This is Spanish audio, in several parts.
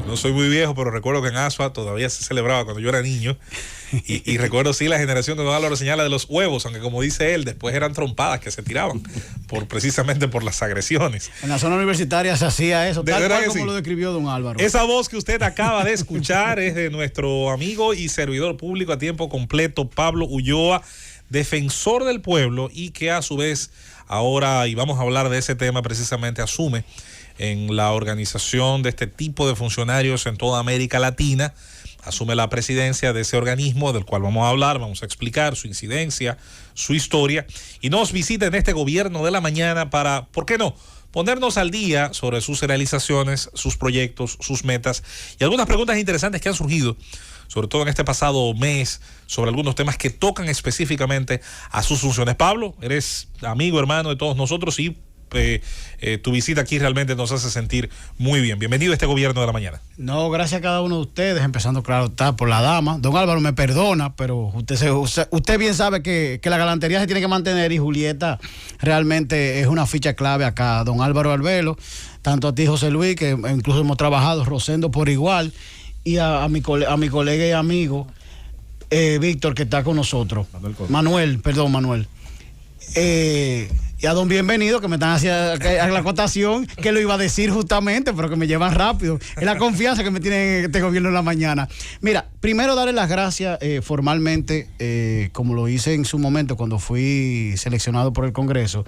No soy muy viejo, pero recuerdo que en Asua todavía se celebraba cuando yo era niño. Y recuerdo sí la generación de don Álvaro señala de los huevos, aunque como dice él, después eran trompadas que se tiraban precisamente por las agresiones. En la zona universitaria se hacía eso, De tal verdad cual que como sí. lo describió don Álvaro. Esa voz que usted acaba de escuchar es de nuestro amigo y servidor público a tiempo completo, Pablo Ulloa, defensor del pueblo, y que a su vez ahora, y vamos a hablar de ese tema precisamente, asume en la organización de este tipo de funcionarios en toda América Latina, asume la presidencia de ese organismo del cual vamos a hablar, vamos a explicar su incidencia, su historia, y nos visita en este gobierno de la mañana para, ¿por qué no?, ponernos al día sobre sus realizaciones, sus proyectos, sus metas y algunas preguntas interesantes que han surgido, sobre todo en este pasado mes, sobre algunos temas que tocan específicamente a sus funciones. Pablo, eres amigo, hermano de todos nosotros y tu visita aquí realmente nos hace sentir muy bien. Bienvenido a este gobierno de la mañana. No, gracias a cada uno de ustedes, empezando, claro, está por la dama. Don Álvaro me perdona, pero usted bien sabe que la galantería se tiene que mantener, y Julieta realmente es una ficha clave acá. Don Álvaro Arbelo, tanto a ti, José Luis, que incluso hemos trabajado, Rosendo por igual, y a mi colega y amigo Víctor, que está con nosotros. Manuel. Y a don Bienvenido, que me están haciendo la acotación, que lo iba a decir justamente, pero que me llevan rápido. Es la confianza que me tiene este gobierno en la mañana. Mira, primero darle las gracias formalmente, como lo hice en su momento cuando fui seleccionado por el Congreso.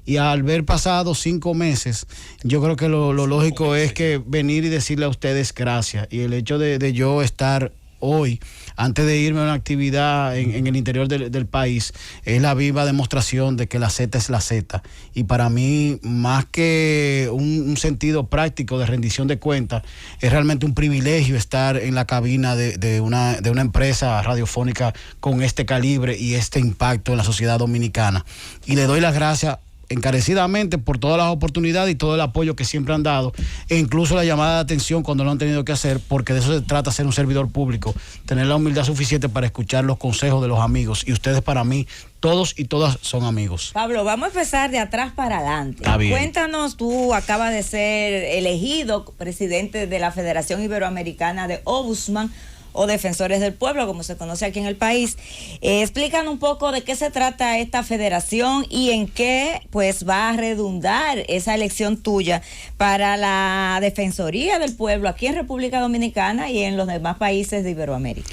Y al haber pasado 5 meses, yo creo que lo lógico es que venir y decirle a ustedes gracias. Y el hecho de yo estar hoy, antes de irme a una actividad en el interior del país, es la viva demostración de que la Z es la Z. Y para mí, más que un sentido práctico de rendición de cuentas, es realmente un privilegio estar en la cabina de una empresa radiofónica con este calibre y este impacto en la sociedad dominicana. Y le doy las gracias encarecidamente por todas las oportunidades y todo el apoyo que siempre han dado, e incluso la llamada de atención cuando lo han tenido que hacer, porque de eso se trata, ser un servidor público, tener la humildad suficiente para escuchar los consejos de los amigos, y ustedes para mí, todos y todas son amigos. Pablo, vamos a empezar de atrás para adelante. Está bien. Cuéntanos, tú acabas de ser elegido presidente de la Federación Iberoamericana de Ombudsman, o Defensores del Pueblo, como se conoce aquí en el país. Explícanos un poco de qué se trata esta federación y en qué pues va a redundar esa elección tuya para la Defensoría del Pueblo aquí en República Dominicana y en los demás países de Iberoamérica.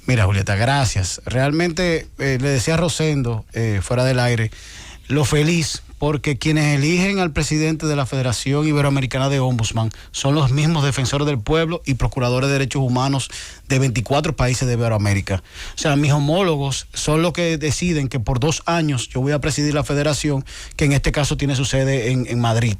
Mira, Julieta, gracias. Realmente le decía a Rosendo, fuera del aire, lo feliz, porque quienes eligen al presidente de la Federación Iberoamericana de Ombudsman son los mismos defensores del pueblo y procuradores de derechos humanos de 24 países de Iberoamérica. O sea, mis homólogos son los que deciden que por 2 años yo voy a presidir la federación, que en este caso tiene su sede en Madrid.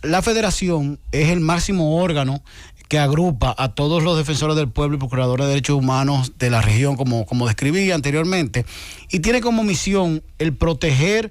La federación es el máximo órgano que agrupa a todos los defensores del pueblo y procuradores de derechos humanos de la región, como describí anteriormente, y tiene como misión el proteger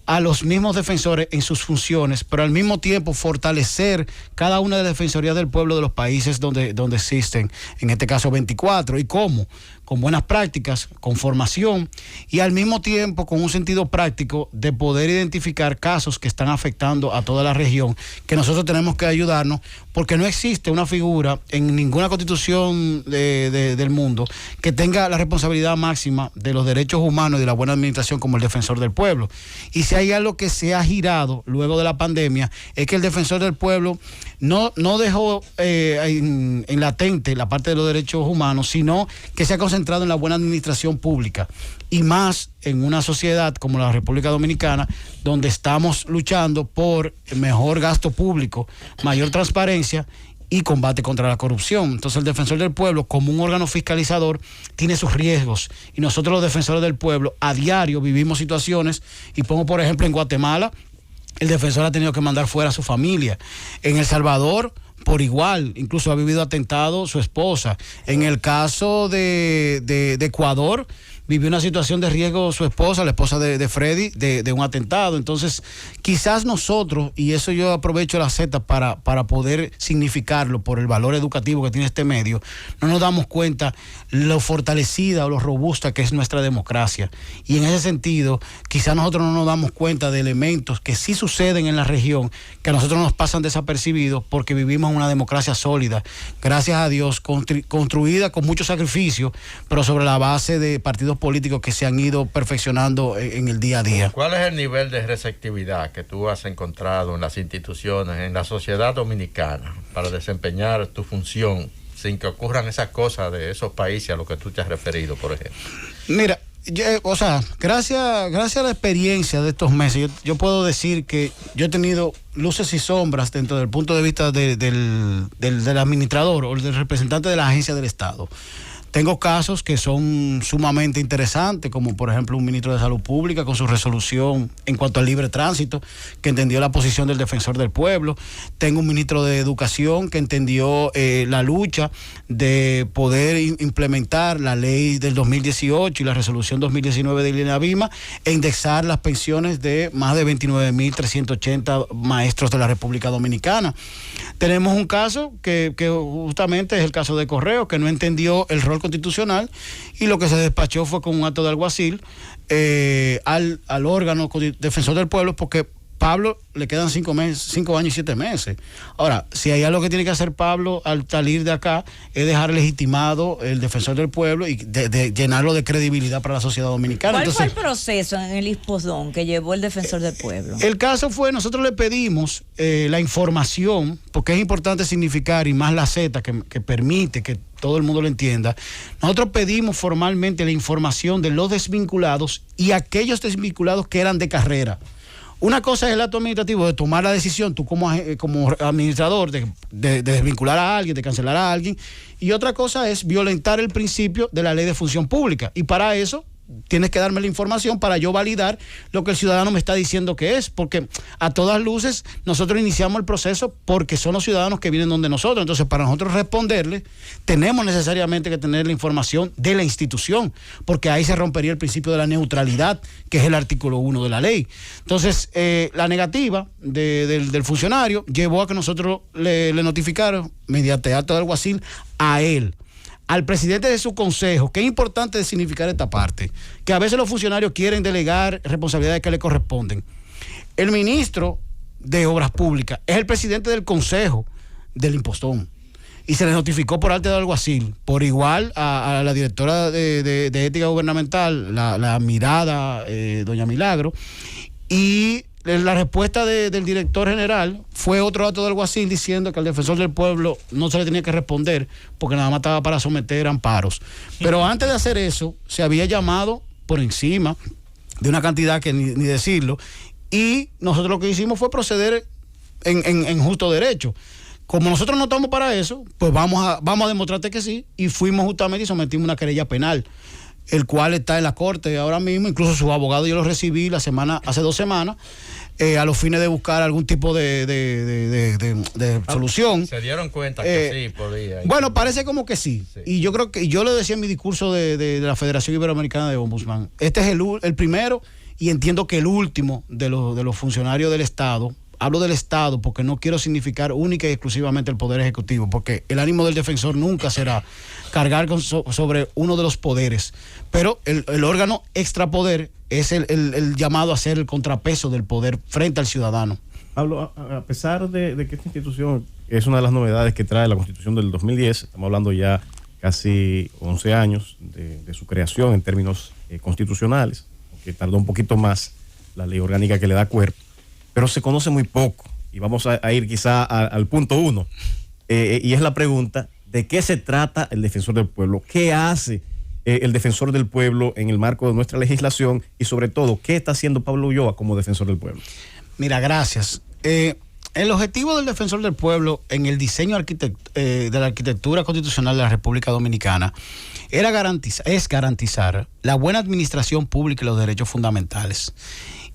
a los mismos defensores en sus funciones, pero al mismo tiempo fortalecer cada una de las defensorías del pueblo de los países donde existen, en este caso 24. ¿Y cómo? Con buenas prácticas, con formación y al mismo tiempo con un sentido práctico de poder identificar casos que están afectando a toda la región, que nosotros tenemos que ayudarnos, porque no existe una figura en ninguna constitución del mundo que tenga la responsabilidad máxima de los derechos humanos y de la buena administración como el defensor del pueblo. Y si hay algo que se ha girado luego de la pandemia, es que el defensor del pueblo no dejó en latente la parte de los derechos humanos, sino que se ha concentrado en la buena administración pública, y más en una sociedad como la República Dominicana, donde estamos luchando por mejor gasto público, mayor transparencia y combate contra la corrupción. Entonces el defensor del pueblo, como un órgano fiscalizador, tiene sus riesgos, y nosotros los defensores del pueblo a diario vivimos situaciones, y pongo por ejemplo en Guatemala, el defensor ha tenido que mandar fuera a su familia. En El Salvador, por igual, incluso ha vivido atentado su esposa. En el caso de Ecuador, vivió una situación de riesgo su esposa, la esposa de Freddy, de un atentado. Entonces, quizás nosotros, y eso yo aprovecho la Z para poder significarlo por el valor educativo que tiene este medio, no nos damos cuenta lo fortalecida o lo robusta que es nuestra democracia. Y en ese sentido, quizás nosotros no nos damos cuenta de elementos que sí suceden en la región, que a nosotros nos pasan desapercibidos porque vivimos una democracia sólida, gracias a Dios, construida con mucho sacrificio, pero sobre la base de partidos políticos que se han ido perfeccionando en el día a día. ¿Cuál es el nivel de receptividad que tú has encontrado en las instituciones, en la sociedad dominicana, para desempeñar tu función sin que ocurran esas cosas de esos países a los que tú te has referido, por ejemplo? Mira, gracias a la experiencia de estos meses, yo puedo decir que yo he tenido luces y sombras dentro del punto de vista del administrador o del representante de la agencia del Estado. Tengo casos que son sumamente interesantes, como por ejemplo un ministro de Salud Pública con su resolución en cuanto al libre tránsito, que entendió la posición del defensor del pueblo. Tengo un ministro de Educación que entendió la lucha de poder implementar la ley del 2018 y la resolución 2019 de INAVIMA e indexar las pensiones de más de 29.380 maestros de la República Dominicana. Tenemos un caso que justamente es el caso de Correo, que no entendió el rol constitucional y lo que se despachó fue con un acto de alguacil al órgano defensor del pueblo, porque Pablo le quedan 5 años y 7 meses. Ahora, si hay algo que tiene que hacer Pablo al salir de acá es dejar legitimado el defensor del pueblo y de llenarlo de credibilidad para la sociedad dominicana. ¿Cuál fue el proceso en el ISPODON que llevó el defensor del pueblo? El caso fue, nosotros le pedimos la información, porque es importante significar, y más la Z que permite que todo el mundo lo entienda. Nosotros pedimos formalmente la información de los desvinculados y aquellos desvinculados que eran de carrera. Una cosa es el acto administrativo de tomar la decisión, tú como administrador, de desvincular a alguien, de cancelar a alguien, y otra cosa es violentar el principio de la ley de función pública. Y para eso tienes que darme la información para yo validar lo que el ciudadano me está diciendo que es, porque a todas luces nosotros iniciamos el proceso porque son los ciudadanos que vienen donde nosotros. Entonces, para nosotros responderle, tenemos necesariamente que tener la información de la institución, porque ahí se rompería el principio de la neutralidad, que es el artículo 1 de la ley. Entonces, la negativa del funcionario llevó a que nosotros le notificaron mediante acto de alguacil a él, al presidente de su consejo, que es importante significar esta parte, que a veces los funcionarios quieren delegar responsabilidades que le corresponden. El ministro de Obras Públicas es el presidente del consejo del Impostón y se le notificó por arte de alguacil, por igual a la directora de ética gubernamental, la admirada doña Milagro, y la respuesta del director general fue otro acto de alguacil diciendo que al defensor del pueblo no se le tenía que responder porque nada más estaba para someter amparos. Pero antes de hacer eso, se había llamado por encima de una cantidad que ni decirlo, y nosotros lo que hicimos fue proceder en justo derecho. Como nosotros no estamos para eso, pues vamos a demostrarte que sí, y fuimos justamente y sometimos una querella penal, el cual está en la corte ahora mismo. Incluso su abogado yo lo recibí hace 2 semanas, a los fines de buscar algún tipo de solución. ¿Se dieron cuenta que sí podía? Bueno, parece como que sí. Y yo creo que, yo lo decía en mi discurso de la Federación Iberoamericana de Ombudsman, este es el primero y entiendo que el último de los funcionarios del Estado. Hablo del Estado porque no quiero significar única y exclusivamente el Poder Ejecutivo, porque el ánimo del defensor nunca será cargar sobre uno de los poderes, pero el órgano extrapoder es el llamado a ser el contrapeso del poder frente al ciudadano. Pablo, a pesar de que esta institución es una de las novedades que trae la Constitución del 2010, estamos hablando ya casi 11 años de su creación en términos constitucionales, que tardó un poquito más la ley orgánica que le da cuerpo, pero se conoce muy poco, y vamos a ir quizá al punto 1, y es la pregunta: ¿de qué se trata el defensor del pueblo? ¿Qué hace el defensor del pueblo en el marco de nuestra legislación? Y sobre todo, ¿qué está haciendo Pablo Ulloa como defensor del pueblo? Mira, gracias. El objetivo del defensor del pueblo en el diseño de la arquitectura constitucional de la República Dominicana es garantizar la buena administración pública y los derechos fundamentales.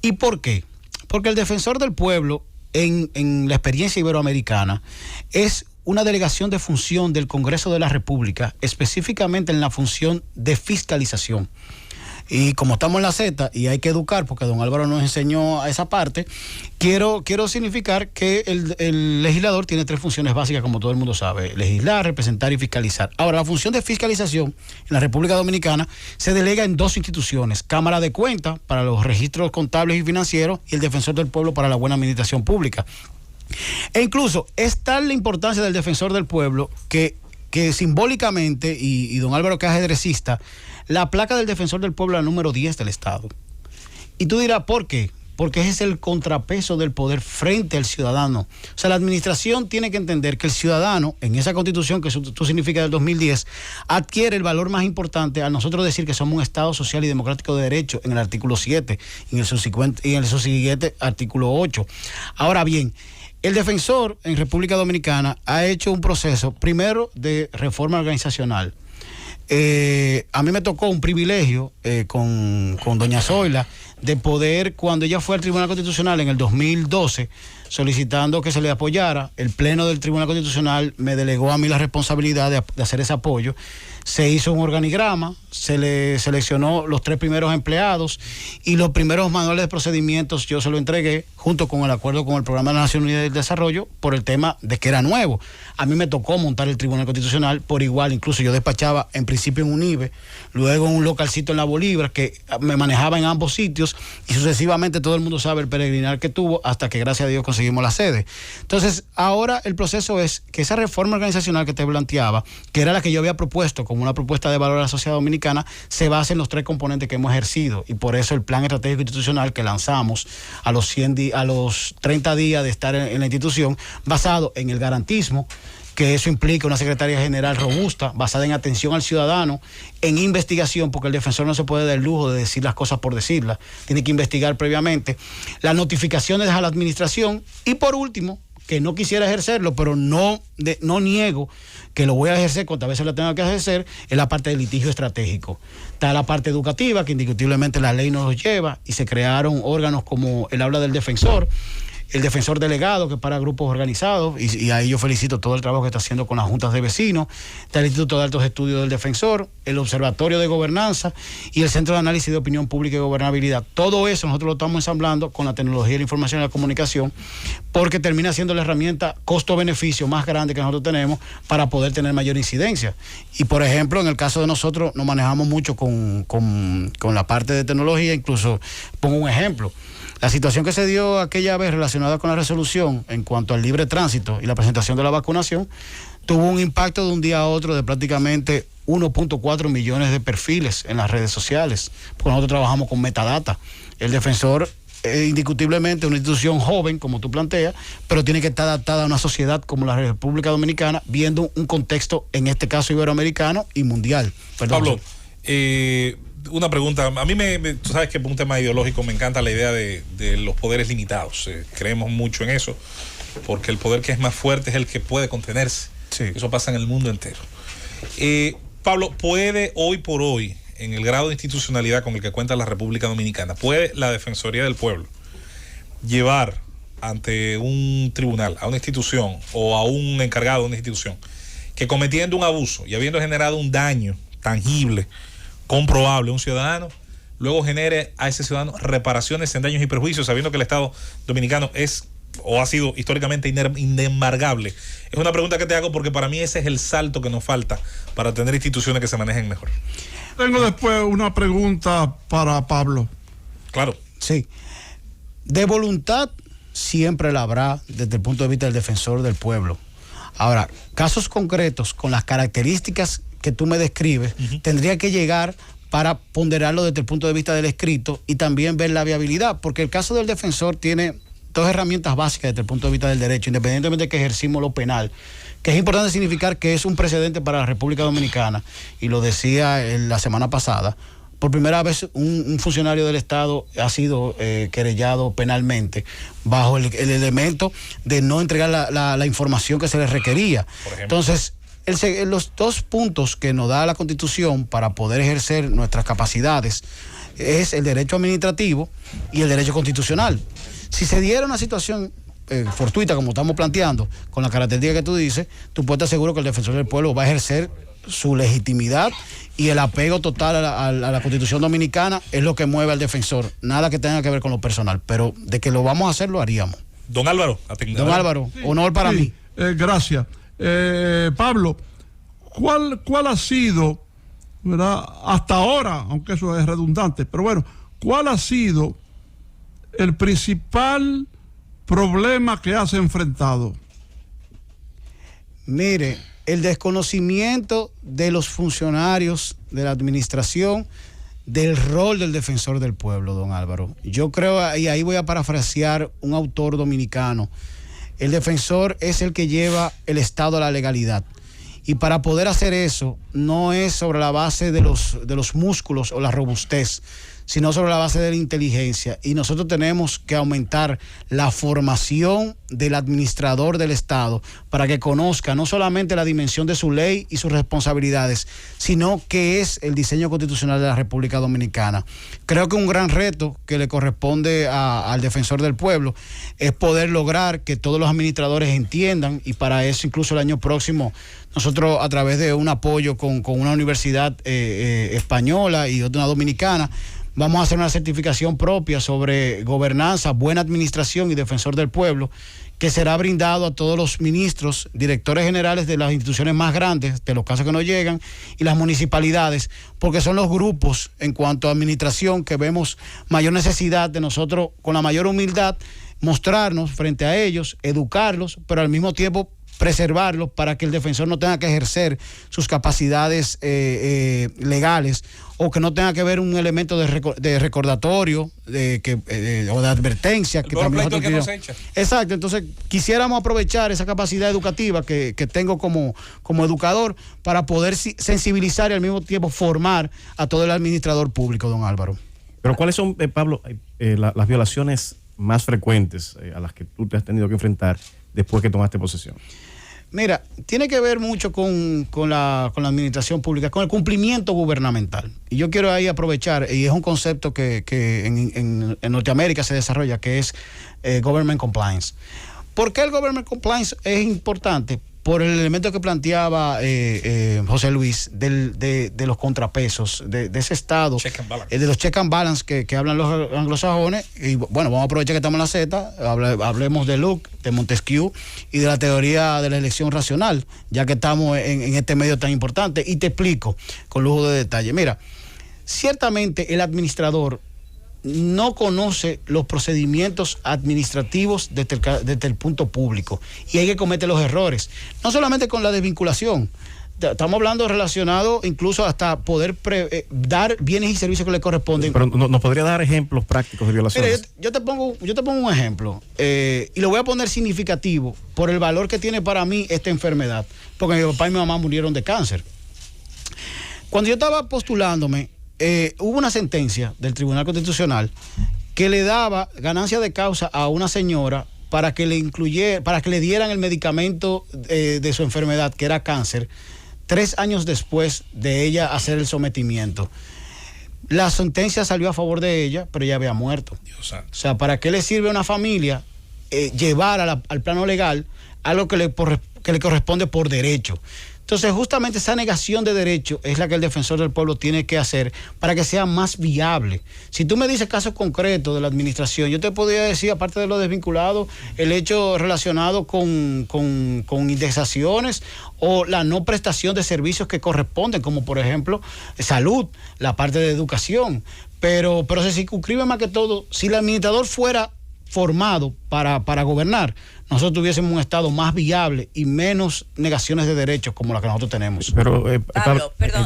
¿Y por qué? Porque el defensor del pueblo, en la experiencia iberoamericana, es una delegación de función del Congreso de la República, específicamente en la función de fiscalización. Y como estamos en la Z y hay que educar, porque don Álvaro nos enseñó a esa parte, quiero significar que el legislador tiene 3 funciones básicas, como todo el mundo sabe: legislar, representar y fiscalizar. Ahora, la función de fiscalización en la República Dominicana se delega en 2 instituciones: Cámara de Cuentas para los registros contables y financieros, y el Defensor del Pueblo para la buena administración pública. E incluso es tal la importancia del Defensor del Pueblo que simbólicamente, y don Álvaro, que es ajedrecista, la placa del Defensor del Pueblo es la número 10 del Estado. Y tú dirás, ¿por qué? Porque ese es el contrapeso del poder frente al ciudadano. O sea, la administración tiene que entender que el ciudadano, en esa constitución que tú significa del 2010, adquiere el valor más importante al nosotros decir que somos un Estado social y democrático de derecho en el artículo 7 y en el subsiguiente artículo 8. Ahora bien, el defensor en República Dominicana ha hecho un proceso, primero, de reforma organizacional. A mí me tocó un privilegio con doña Zoila de poder, cuando ella fue al Tribunal Constitucional en el 2012, solicitando que se le apoyara, el Pleno del Tribunal Constitucional me delegó a mí la responsabilidad de hacer ese apoyo. Se hizo un organigrama, se le seleccionó los 3 primeros empleados y los primeros manuales de procedimientos yo se lo entregué junto con el acuerdo con el Programa de la Nación Unida del Desarrollo por el tema de que era nuevo. A mí me tocó montar el Tribunal Constitucional por igual, incluso yo despachaba en principio en UNIBE, luego en un localcito en La Bolívar que me manejaba en ambos sitios y sucesivamente todo el mundo sabe el peregrinar que tuvo hasta que gracias a Dios conseguimos la sede. Entonces ahora el proceso es que esa reforma organizacional que te planteaba, que era la que yo había propuesto como una propuesta de valor a la sociedad dominicana, se basa en los 3 componentes que hemos ejercido, y por eso el plan estratégico institucional que lanzamos a los 30 días de estar en la institución, basado en el garantismo, que eso implica una Secretaría General robusta, basada en atención al ciudadano, en investigación, porque el defensor no se puede dar el lujo de decir las cosas por decirlas, tiene que investigar previamente, las notificaciones a la administración, y por último, que no quisiera ejercerlo, pero no niego que lo voy a ejercer cuantas veces lo tenga que ejercer, es la parte del litigio estratégico. Está la parte educativa, que indiscutiblemente la ley nos lleva, y se crearon órganos como el aula del defensor, el defensor delegado, que es para grupos organizados, y ahí yo felicito todo el trabajo que está haciendo con las juntas de vecinos. Está el Instituto de Altos Estudios del Defensor, el Observatorio de Gobernanza y el Centro de Análisis de Opinión Pública y Gobernabilidad. Todo eso nosotros lo estamos ensamblando con la tecnología de la información y la comunicación, porque termina siendo la herramienta costo-beneficio más grande que nosotros tenemos para poder tener mayor incidencia. Y por ejemplo, en el caso de nosotros nos manejamos mucho con la parte de tecnología. Incluso pongo un ejemplo: la situación que se dio aquella vez relacionada con la resolución en cuanto al libre tránsito y la presentación de la vacunación tuvo un impacto de un día a otro de prácticamente 1.4 millones de perfiles en las redes sociales, porque nosotros trabajamos con metadata. El defensor es indiscutiblemente una institución joven, como tú planteas, pero tiene que estar adaptada a una sociedad como la República Dominicana, viendo un contexto, en este caso iberoamericano y mundial. Perdón. Pablo, una pregunta. A mí tú sabes que por un tema ideológico me encanta la idea de los poderes limitados. Creemos mucho en eso, porque el poder que es más fuerte es el que puede contenerse. Sí. Eso pasa en el mundo entero. Pablo, ¿puede hoy por hoy, en el grado de institucionalidad con el que cuenta la República Dominicana, puede la Defensoría del Pueblo llevar ante un tribunal, a una institución o a un encargado de una institución, que cometiendo un abuso y habiendo generado un daño tangible, comprobable a un ciudadano, luego genere a ese ciudadano reparaciones en daños y perjuicios, sabiendo que el Estado dominicano es o ha sido históricamente inembargable? Es una pregunta que te hago porque para mí ese es el salto que nos falta para tener instituciones que se manejen mejor. Tengo después una pregunta para Pablo. Claro. Sí. De voluntad siempre la habrá desde el punto de vista del defensor del pueblo. Ahora, casos concretos con las características que tú me describes, tendría que llegar para ponderarlo desde el punto de vista del escrito y también ver la viabilidad, porque el caso del defensor tiene 2 herramientas básicas desde el punto de vista del derecho, independientemente de que ejercimos lo penal, que es importante significar que es un precedente para la República Dominicana, y lo decía la semana pasada. Por primera vez un funcionario del Estado ha sido querellado penalmente bajo el elemento de no entregar la información que se le requería. Entonces, los 2 puntos que nos da la Constitución para poder ejercer nuestras capacidades es el derecho administrativo y el derecho constitucional. Si se diera una situación fortuita, como estamos planteando, con la característica que tú dices, tú puedes estar seguro que el defensor del pueblo va a ejercer su legitimidad y el apego total a la Constitución Dominicana es lo que mueve al defensor. Nada que tenga que ver con lo personal, pero de que lo vamos a hacer, lo haríamos. Don Álvaro, Don Álvaro, sí, honor para mí. Gracias. Pablo, ¿cuál ha sido, ¿verdad? Hasta ahora, aunque eso es redundante, pero bueno, ¿cuál ha sido el principal problema que has enfrentado? Mire, el desconocimiento de los funcionarios de la administración del rol del defensor del pueblo, don Álvaro. Yo creo, y ahí voy a parafrasear un autor dominicano, el defensor es el que lleva el Estado a la legalidad. Y para poder hacer eso, no es sobre la base de los músculos o la robustez, sino sobre la base de la inteligencia. Y nosotros tenemos que aumentar la formación del administrador del Estado para que conozca no solamente la dimensión de su ley y sus responsabilidades, sino qué es el diseño constitucional de la República Dominicana. Creo que un gran reto que le corresponde al defensor del pueblo es poder lograr que todos los administradores entiendan, y para eso incluso el año próximo nosotros, a través de un apoyo con una universidad española y otra dominicana, vamos a hacer una certificación propia sobre gobernanza, buena administración y defensor del pueblo, que será brindado a todos los ministros, directores generales de las instituciones más grandes, de los casos que nos llegan, y las municipalidades, porque son los grupos en cuanto a administración que vemos mayor necesidad de nosotros, con la mayor humildad, mostrarnos frente a ellos, educarlos, pero al mismo tiempo preservarlos para que el defensor no tenga que ejercer sus capacidades legales, o que no tenga que ver un elemento de recordatorio o de advertencia. Que también que nos echa. Exacto, entonces quisiéramos aprovechar esa capacidad educativa que tengo como educador para poder sensibilizar y al mismo tiempo formar a todo el administrador público, don Álvaro. Pero ¿cuáles son, Pablo, las violaciones más frecuentes a las que tú te has tenido que enfrentar después que tomaste posesión? Mira, tiene que ver mucho con la administración pública, con el cumplimiento gubernamental. Y yo quiero ahí aprovechar, y es un concepto que en Norteamérica se desarrolla, que es Government Compliance. ¿Por qué el Government Compliance es importante? Por el elemento que planteaba José Luis de los contrapesos, de ese estado, de los check and balance que hablan los anglosajones. Y bueno, vamos a aprovechar que estamos en la Z, hablemos de Locke, de Montesquieu y de la teoría de la elección racional, ya que estamos en este medio tan importante. Y te explico con lujo de detalle. Mira, ciertamente el administrador no conoce los procedimientos administrativos desde el punto público, y hay que cometer los errores, no solamente con la desvinculación. Estamos hablando relacionado incluso hasta poder dar bienes y servicios que le corresponden. Pero ¿nos podría dar ejemplos prácticos de violaciones? Mira, yo te pongo un ejemplo, y lo voy a poner significativo por el valor que tiene para mí esta enfermedad, porque mi papá y mi mamá murieron de cáncer. Cuando yo estaba postulándome, hubo una sentencia del Tribunal Constitucional que le daba ganancia de causa a una señora para que le dieran el medicamento de su enfermedad, que era cáncer, 3 años después de ella hacer el sometimiento. La sentencia salió a favor de ella, pero ella había muerto. Dios santo. O sea, ¿para qué le sirve a una familia llevar al plano legal algo que le corresponde por derecho? Entonces, justamente esa negación de derecho es la que el defensor del pueblo tiene que hacer para que sea más viable. Si tú me dices casos concretos de la administración, yo te podría decir, aparte de lo desvinculado, el hecho relacionado con indexaciones o la no prestación de servicios que corresponden, como por ejemplo salud, la parte de educación. Pero se circunscribe más que todo, si el administrador fuera formado para gobernar, nosotros tuviésemos un Estado más viable y menos negaciones de derechos como las que nosotros tenemos. Pero, Pablo, perdón,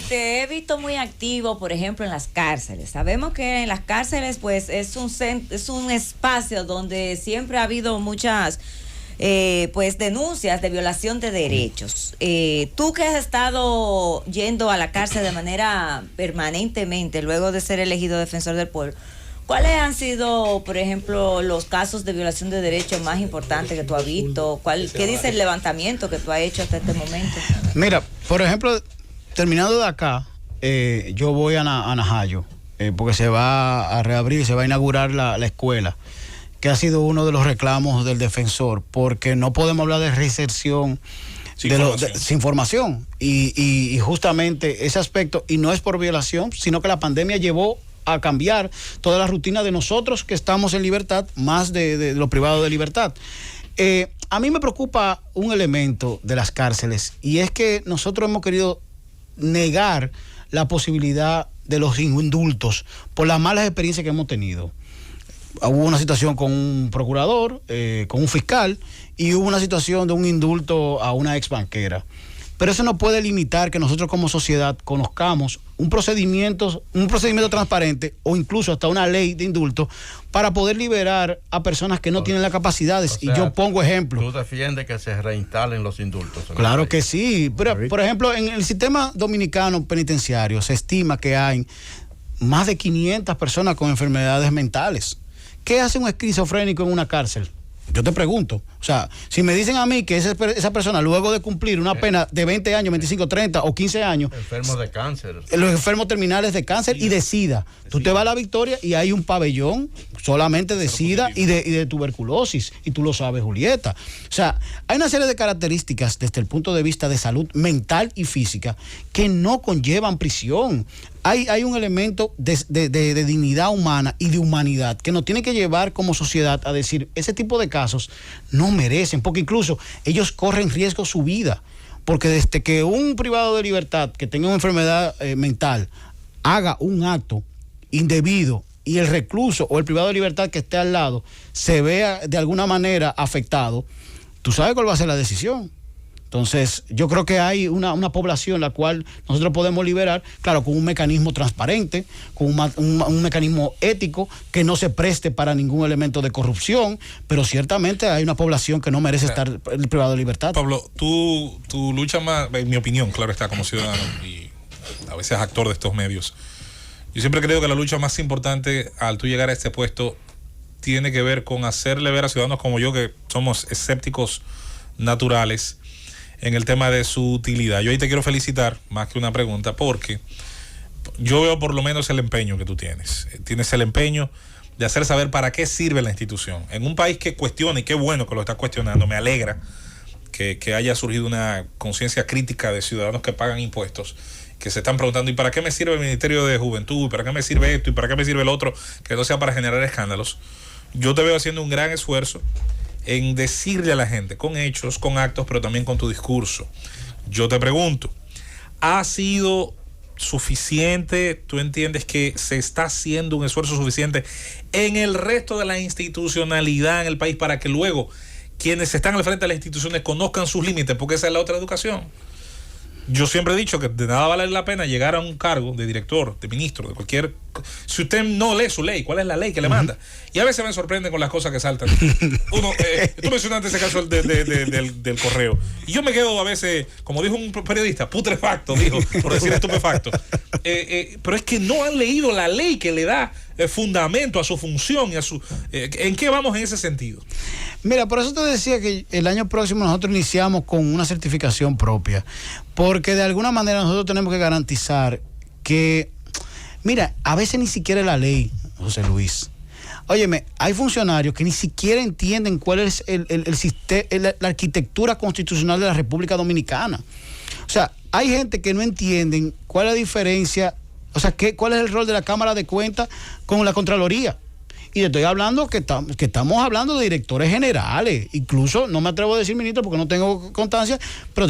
te he visto muy activo, por ejemplo, en las cárceles. Sabemos que en las cárceles, pues, es un espacio donde siempre ha habido muchas denuncias de violación de derechos. Tú que has estado yendo a la cárcel de manera permanentemente, luego de ser elegido defensor del pueblo, ¿cuáles han sido, por ejemplo, los casos de violación de derechos más importantes que tú has visto? ¿Qué dice el levantamiento que tú has hecho hasta este momento? Mira, por ejemplo, terminado de acá, yo voy a Najayo, porque se va a reabrir, se va a inaugurar la escuela, que ha sido uno de los reclamos del defensor, porque no podemos hablar de reinserción sin formación. Y justamente ese aspecto, y no es por violación, sino que la pandemia llevó a cambiar toda la rutina de nosotros que estamos en libertad, más de lo privado de libertad. A mí me preocupa un elemento de las cárceles, y es que nosotros hemos querido negar la posibilidad de los indultos por las malas experiencias que hemos tenido. Hubo una situación con un procurador, con un fiscal, y hubo una situación de un indulto a una ex banquera. Pero eso no puede limitar que nosotros como sociedad conozcamos un procedimiento transparente o incluso hasta una ley de indulto para poder liberar a personas que no tienen las capacidades. O sea, y yo pongo ejemplos. ¿Tú defiendes que se reinstalen los indultos? Claro que sí. Pero, por ejemplo, en el sistema dominicano penitenciario se estima que hay más de 500 personas con enfermedades mentales. ¿Qué hace un esquizofrénico en una cárcel? Yo te pregunto, o sea, si me dicen a mí que esa persona luego de cumplir una pena de 20 años, 25, 30 o 15 años... Enfermos de cáncer. Los enfermos terminales de cáncer y de SIDA. Tú te vas a La Victoria y hay un pabellón solamente de SIDA y de tuberculosis. Y tú lo sabes, Julieta. O sea, hay una serie de características desde el punto de vista de salud mental y física que no conllevan prisión. Hay un elemento de dignidad humana y de humanidad que nos tiene que llevar como sociedad a decir, ese tipo de casos no merecen, porque incluso ellos corren riesgo su vida, porque desde que un privado de libertad que tenga una enfermedad mental haga un acto indebido y el recluso o el privado de libertad que esté al lado se vea de alguna manera afectado, tú sabes cuál va a ser la decisión. Entonces, yo creo que hay una población la cual nosotros podemos liberar, claro, con un mecanismo transparente, con un mecanismo ético que no se preste para ningún elemento de corrupción, pero ciertamente hay una población que no merece estar privada de libertad. Pablo, tu lucha más, en mi opinión, claro está, como ciudadano y a veces actor de estos medios, yo siempre creo que la lucha más importante al tú llegar a este puesto tiene que ver con hacerle ver a ciudadanos como yo, que somos escépticos naturales, en el tema de su utilidad. Yo ahí te quiero felicitar, más que una pregunta, porque yo veo por lo menos el empeño que tú tienes. Tienes el empeño de hacer saber para qué sirve la institución. En un país que cuestiona, y qué bueno que lo está cuestionando, me alegra que haya surgido una conciencia crítica de ciudadanos que pagan impuestos, que se están preguntando, ¿y para qué me sirve el Ministerio de Juventud? ¿Y para qué me sirve esto? ¿Y para qué me sirve el otro? Que no sea para generar escándalos. Yo te veo haciendo un gran esfuerzo en decirle a la gente, con hechos, con actos, pero también con tu discurso. Yo te pregunto, ¿ha sido suficiente? ¿Tú entiendes que se está haciendo un esfuerzo suficiente en el resto de la institucionalidad en el país para que luego quienes están al frente de las instituciones conozcan sus límites? Porque esa es la otra educación. Yo siempre he dicho que de nada vale la pena llegar a un cargo de director, de ministro, de cualquier... Si usted no lee su ley, ¿cuál es la ley que le manda? Y a veces me sorprenden con las cosas que saltan. Tú mencionaste ese caso del correo. Y yo me quedo a veces, como dijo un periodista, putrefacto, dijo, por decir estupefacto. Pero es que no han leído la ley que le da fundamento a su función y a su... ¿En qué vamos en ese sentido? Mira, por eso te decía que el año próximo nosotros iniciamos con una certificación propia, porque de alguna manera nosotros tenemos que garantizar que, mira, a veces ni siquiera la ley, José Luis. Óyeme, hay funcionarios que ni siquiera entienden cuál es la arquitectura constitucional de la República Dominicana. O sea, hay gente que no entienden cuál es la diferencia, o sea, cuál es el rol de la Cámara de Cuentas con la Contraloría. Y te estoy hablando que estamos hablando de directores generales. Incluso, no me atrevo a decir ministro porque no tengo constancia, pero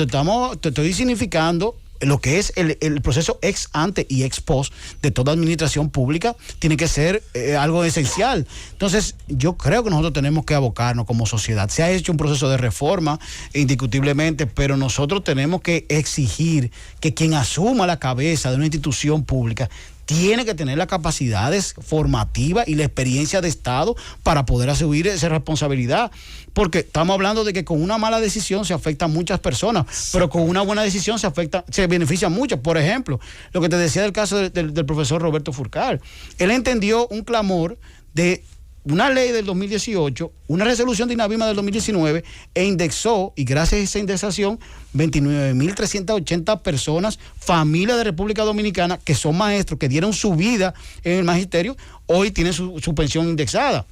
te estoy significando lo que es el proceso ex ante y ex post de toda administración pública. Tiene que ser algo esencial. Entonces, yo creo que nosotros tenemos que abocarnos como sociedad. Se ha hecho un proceso de reforma, indiscutiblemente, pero nosotros tenemos que exigir que quien asuma la cabeza de una institución pública tiene que tener las capacidades formativas y la experiencia de Estado para poder asumir esa responsabilidad. Porque estamos hablando de que con una mala decisión se afectan muchas personas, pero con una buena decisión se benefician muchas. Por ejemplo, lo que te decía del caso del profesor Roberto Furcal. Él entendió un clamor de una ley del 2018, una resolución de INAVIMA del 2019, e indexó, y gracias a esa indexación, 29.380 personas, familias de República Dominicana, que son maestros, que dieron su vida en el magisterio, hoy tienen su pensión indexada.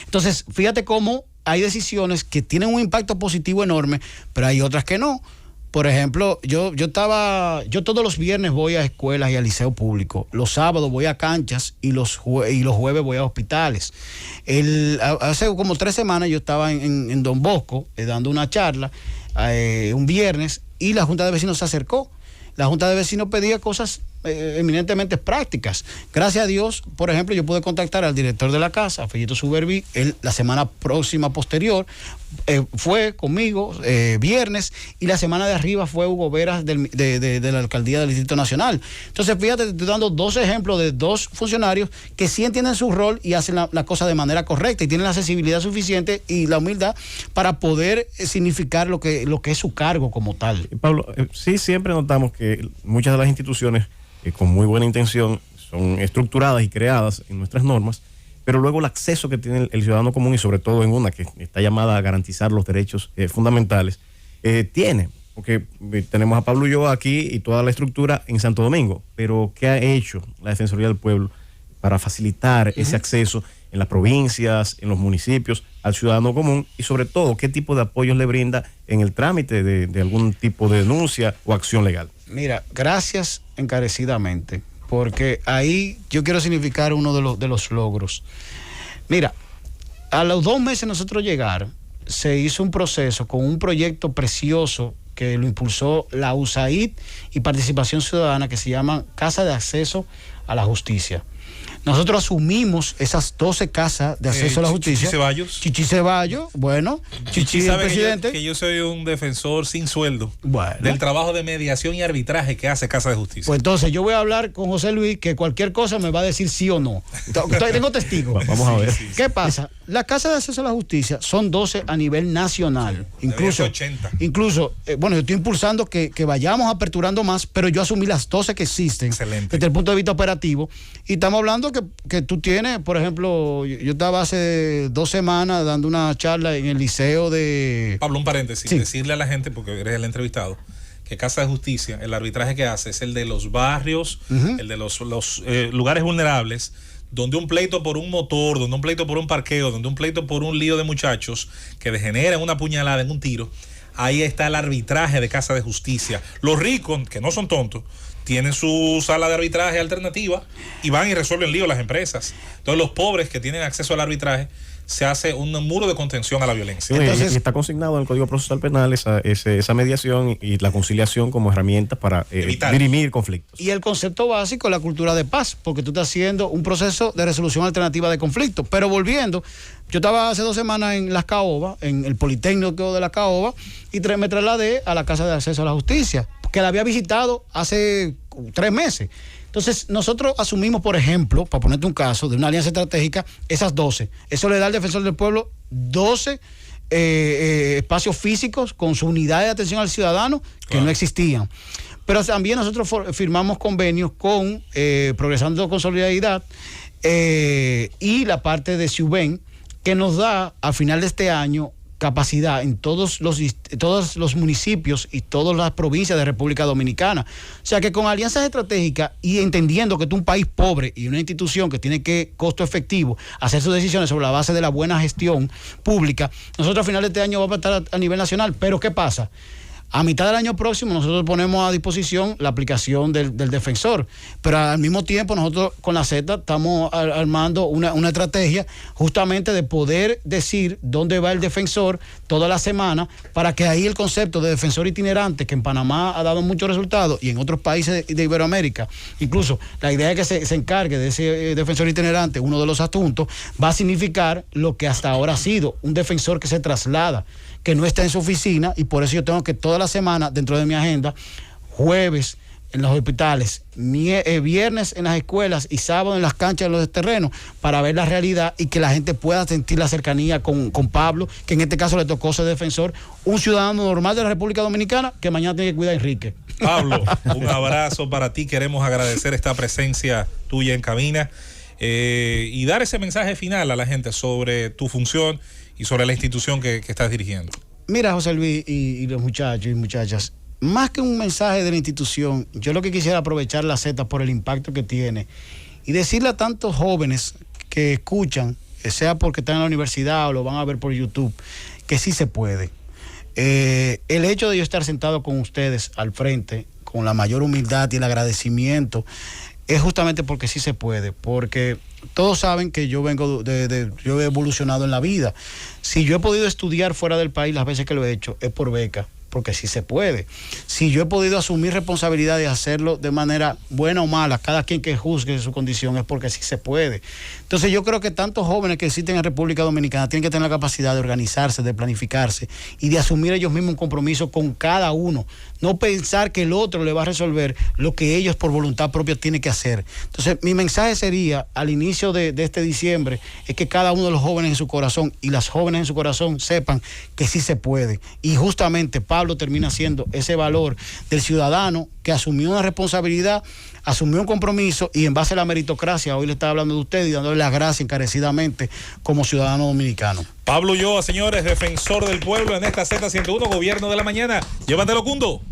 Entonces, fíjate cómo hay decisiones que tienen un impacto positivo enorme, pero hay otras que no. Por ejemplo, yo todos los viernes voy a escuelas y al liceo público. Los sábados voy a canchas y los jueves voy a hospitales. Hace como 3 semanas yo estaba en Don Bosco dando una charla un viernes y la Junta de Vecinos se acercó. La Junta de Vecinos pedía cosas eminentemente prácticas. Gracias a Dios, por ejemplo, yo pude contactar al director de la casa, Fellito Suberví, él la semana próxima posterior fue conmigo viernes, y la semana de arriba fue Hugo Veras de la alcaldía del Distrito Nacional. Entonces, fíjate, te estoy dando 2 ejemplos de 2 funcionarios que sí entienden su rol y hacen la cosa de manera correcta y tienen la sensibilidad suficiente y la humildad para poder significar lo que es su cargo como tal. Pablo, sí, siempre notamos que muchas de las instituciones con muy buena intención son estructuradas y creadas en nuestras normas, pero luego el acceso que tiene el ciudadano común, y sobre todo en una que está llamada a garantizar los derechos fundamentales, porque tenemos a Pablo Ulloa aquí y toda la estructura en Santo Domingo, pero ¿qué ha hecho la Defensoría del Pueblo para facilitar ese acceso en las provincias, en los municipios, al ciudadano común? Y sobre todo, ¿qué tipo de apoyos le brinda en el trámite de algún tipo de denuncia o acción legal? Mira, gracias encarecidamente, porque ahí yo quiero significar uno de los logros. Mira, a los 2 meses nosotros llegar, se hizo un proceso con un proyecto precioso que lo impulsó la USAID y Participación Ciudadana, que se llama Casa de Acceso a la Justicia. Nosotros asumimos esas 12 casas de acceso a la justicia. Chichi Ceballos, bueno, Chichi sabe el presidente. Que yo soy un defensor sin sueldo bueno, del trabajo de mediación y arbitraje que hace Casa de Justicia. Pues entonces yo voy a hablar con José Luis, que cualquier cosa me va a decir sí o no. Tengo testigos. Vamos a ver. ¿Qué pasa? Las casas de acceso a la justicia son 12 a nivel nacional. Incluso, 80. Bueno, yo estoy impulsando que vayamos aperturando más, pero yo asumí las 12 que existen. Excelente. Desde el punto de vista operativo. Y estamos hablando que tú tienes, por ejemplo, yo estaba hace 2 semanas dando una charla en el liceo de... Pablo, un paréntesis. Sí. Decirle a la gente, porque eres el entrevistado, que Casa de Justicia, el arbitraje que hace es el de los barrios, el de los lugares vulnerables, donde un pleito por un motor, donde un pleito por un parqueo, donde un pleito por un lío de muchachos que degenera en una puñalada, en un tiro, ahí está el arbitraje de Casa de Justicia. Los ricos, que no son tontos, tienen su sala de arbitraje alternativa y van y resuelven lío las empresas. Entonces los pobres que tienen acceso al arbitraje, se hace un muro de contención a la violencia. Entonces, está consignado en el Código Procesal Penal esa mediación y la conciliación como herramientas para dirimir conflictos. Y el concepto básico es la cultura de paz, porque tú estás haciendo un proceso de resolución alternativa de conflictos. Pero volviendo, yo estaba hace 2 semanas en Las Caobas, en el Politécnico de Las Caobas, y me trasladé a la Casa de Acceso a la Justicia, que la había visitado hace 3 meses. Entonces, nosotros asumimos, por ejemplo, para ponerte un caso, de una alianza estratégica, esas 12. Eso le da al Defensor del Pueblo 12 espacios físicos con su unidad de atención al ciudadano que no existían. Pero también nosotros firmamos convenios con Progresando con Solidaridad y la parte de Ciuben, que nos da a final de este año capacidad en todos los municipios y todas las provincias de República Dominicana. O sea que con alianzas estratégicas y entendiendo que tú un país pobre y una institución que tiene que costo efectivo hacer sus decisiones sobre la base de la buena gestión pública, nosotros a final de este año vamos a estar a nivel nacional. Pero ¿qué pasa? A mitad del año próximo nosotros ponemos a disposición la aplicación del defensor, pero al mismo tiempo nosotros con la Z estamos armando una estrategia justamente de poder decir dónde va el defensor toda la semana, para que ahí el concepto de defensor itinerante, que en Panamá ha dado muchos resultados y en otros países de Iberoamérica, incluso la idea es que se encargue de ese defensor itinerante, uno de los asuntos, va a significar lo que hasta ahora ha sido un defensor que se traslada, que no está en su oficina, y por eso yo tengo que toda la semana, dentro de mi agenda, jueves en los hospitales, viernes en las escuelas y sábado en las canchas, en los terrenos, para ver la realidad y que la gente pueda sentir la cercanía con Pablo, que en este caso le tocó ser defensor, un ciudadano normal de la República Dominicana que mañana tiene que cuidar a Enrique. Pablo, un abrazo para ti, queremos agradecer esta presencia tuya en cabina y dar ese mensaje final a la gente sobre tu función y sobre la institución que estás dirigiendo. Mira, José Luis y los muchachos y muchachas, más que un mensaje de la institución, yo lo que quisiera aprovechar la Z por el impacto que tiene y decirle a tantos jóvenes que escuchan, sea porque están en la universidad o lo van a ver por YouTube, que sí se puede. El hecho de yo estar sentado con ustedes al frente, con la mayor humildad y el agradecimiento, es justamente porque sí se puede, porque todos saben que yo vengo yo he evolucionado en la vida. Si yo he podido estudiar fuera del país las veces que lo he hecho, es por beca, porque sí se puede. Si yo he podido asumir responsabilidad y hacerlo de manera buena o mala, cada quien que juzgue su condición, es porque sí se puede. Entonces yo creo que tantos jóvenes que existen en República Dominicana tienen que tener la capacidad de organizarse, de planificarse y de asumir ellos mismos un compromiso con cada uno. No pensar que el otro le va a resolver lo que ellos por voluntad propia tienen que hacer. Entonces mi mensaje sería al inicio de este diciembre, es que cada uno de los jóvenes en su corazón y las jóvenes en su corazón sepan que sí se puede. Y justamente Pablo termina siendo ese valor del ciudadano que asumió una responsabilidad, asumió un compromiso y en base a la meritocracia, hoy le estaba hablando de usted y dándole las gracias encarecidamente como ciudadano dominicano. Pablo Ulloa, señores, defensor del pueblo en esta Z101, Gobierno de la Mañana. Llévatelo, Cundo.